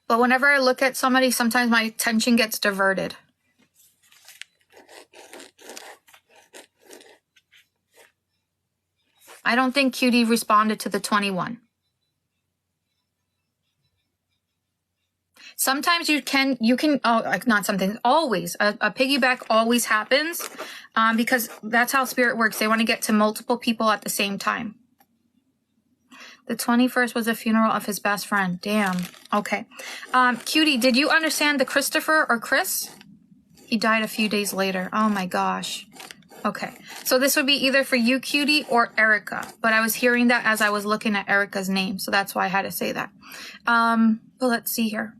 But whenever I look at somebody, sometimes my attention gets diverted. I don't think Cutie responded to the 21. Sometimes you can, not something, always, a piggyback always happens, because that's how spirit works. They want to get to multiple people at the same time. The 21st was a funeral of his best friend. Damn. Okay. Cutie, did you understand the Christopher or Chris? He died a few days later. Oh my gosh. Okay. So this would be either for you, Cutie, or Erica. But I was hearing that as I was looking at Erica's name. So that's why I had to say that. But let's see here.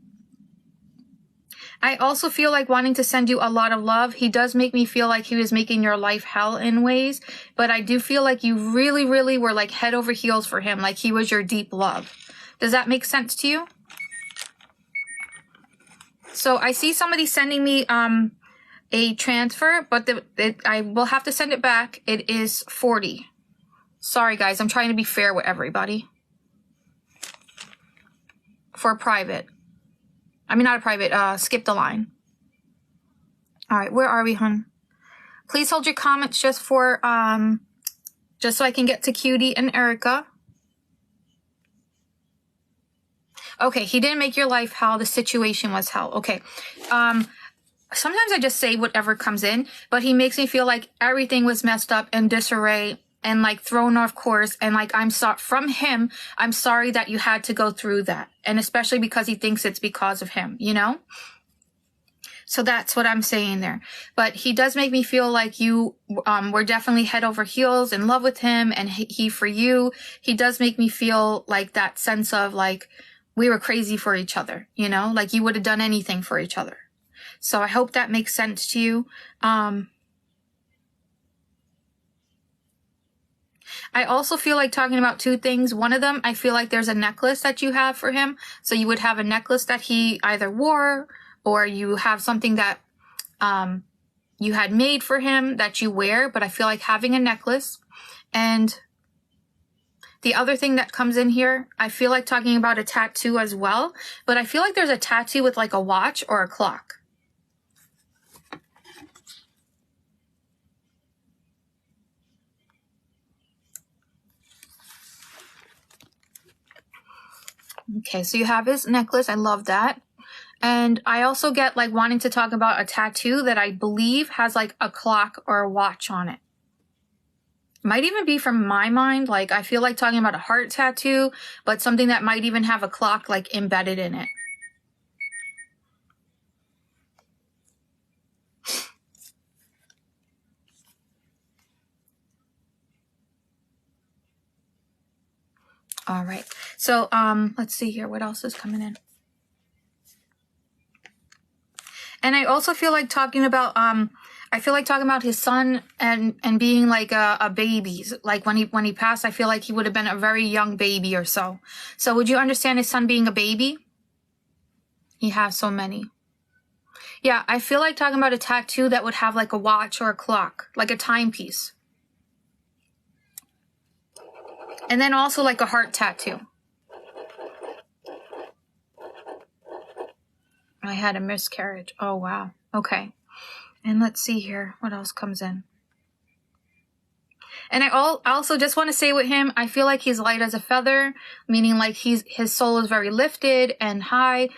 I also feel like wanting to send you a lot of love. He does make me feel like he was making your life hell in ways, but I do feel like you really, really were like head over heels for him, like he was your deep love. Does that make sense to you? So I see somebody sending me a transfer, but I will have to send it back. It is 40. Sorry guys, I'm trying to be fair with everybody. For private. I mean, not a private, skip the line. All right, where are we, hun? Please hold your comments just for, just so I can get to Cutie and Erica. Okay, he didn't make your life hell. The situation was hell. Okay. Sometimes I just say whatever comes in, but he makes me feel like everything was messed up and disarray and like thrown off course, and like I'm sorry from him. I'm sorry that you had to go through that, and especially because he thinks it's because of him, you know. So that's what I'm saying there. But he does make me feel like you were definitely head over heels in love with him, and he for you. He does make me feel like that sense of like we were crazy for each other, you know, like you would have done anything for each other. So I hope that makes sense to you. I also feel like talking about two things. One of them, I feel like there's a necklace that you have for him. So you would have a necklace that he either wore, or you have something that you had made for him that you wear. But I feel like having a necklace. And the other thing that comes in here, I feel like talking about a tattoo as well. But I feel like there's a tattoo with like a watch or a clock. Okay, so you have his necklace. I love that. And I also get like wanting to talk about a tattoo that I believe has like a clock or a watch on it. Might even be from my mind. Like I feel like talking about a heart tattoo, but something that might even have a clock like embedded in it. All right. So, let's see here. What else is coming in? And I also feel like talking about, I feel like talking about his son and being like a baby. Like when he passed, I feel like he would have been a very young baby or so. So would you understand his son being a baby? He has so many. Yeah, I feel like talking about a tattoo that would have like a watch or a clock, like a timepiece. And then also like a heart tattoo. I had a miscarriage. Oh, wow. Okay. And let's see here. What else comes in? And I also just want to say with him, I feel like he's light as a feather, meaning like his soul is very lifted and high.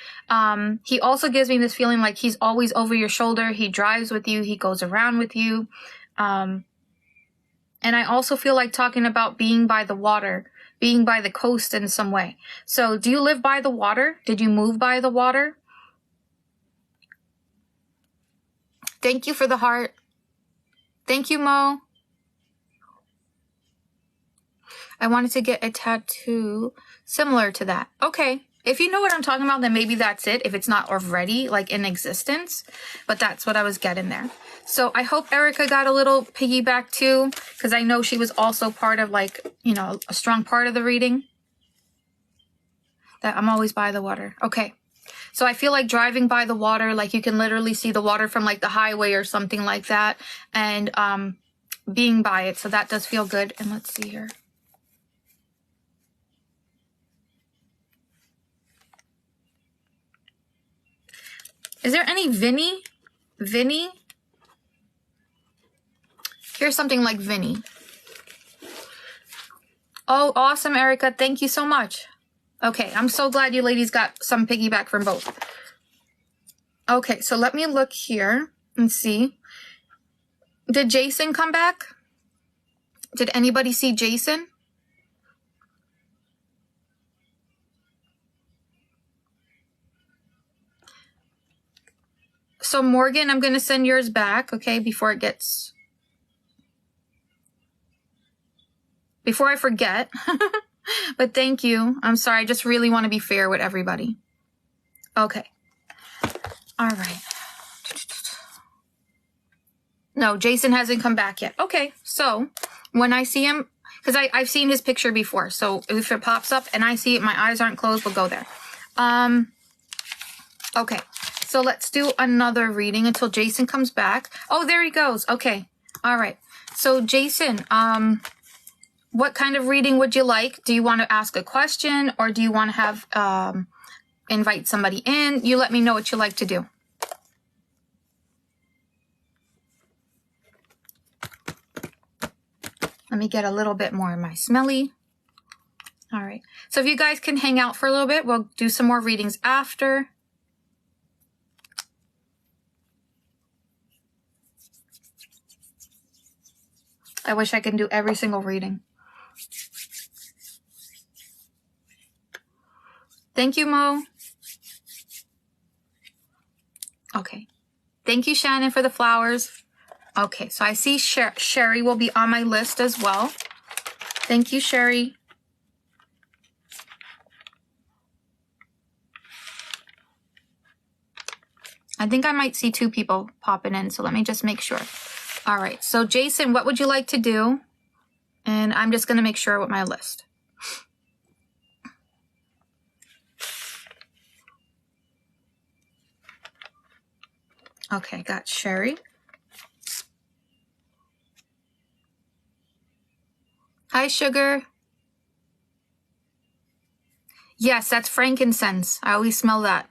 He also gives me this feeling like he's always over your shoulder. He drives with you. He goes around with you. And I also feel like talking about being by the water, being by the coast in some way. So do you live by the water? Did you move by the water? Thank you for the heart. Thank you, Mo. I wanted to get a tattoo similar to that. Okay. If you know what I'm talking about, then maybe that's it. If it's not already like in existence, but that's what I was getting there. So I hope Erica got a little piggyback too, because I know she was also part of like, you know, a strong part of the reading. That I'm always by the water. Okay. So I feel like driving by the water, like you can literally see the water from like the highway or something like that, and being by it. So that does feel good. And let's see here. Is there any Vinny? Vinny? Here's something like Vinny. Oh, awesome, Erica. Thank you so much. Okay, I'm so glad you ladies got some piggyback from both. Okay, so let me look here and see. Did Jason come back? Did anybody see Jason? So Morgan, I'm going to send yours back, okay, before I forget. But thank you. I'm sorry. I just really want to be fair with everybody. Okay. All right. No, Jason hasn't come back yet. Okay. So when I see him, because I've seen his picture before. So if it pops up and I see it, my eyes aren't closed, we'll go there. Okay. So let's do another reading until Jason comes back. Oh, there he goes. Okay. All right. So Jason, what kind of reading would you like? Do you want to ask a question or do you want to have, invite somebody in? You let me know what you like to do. Let me get a little bit more of my smelly. All right. So if you guys can hang out for a little bit, we'll do some more readings after. I wish I could do every single reading. Thank you, Mo. Okay. Thank you, Shannon, for the flowers. Okay, so I see Sherry will be on my list as well. Thank you, Sherry. I think I might see 2 people popping in, so let me just make sure. All right, so Jason, what would you like to do? And I'm just going to make sure with my list. Okay, got Sherry. Hi, Sugar. Yes, that's frankincense. I always smell that.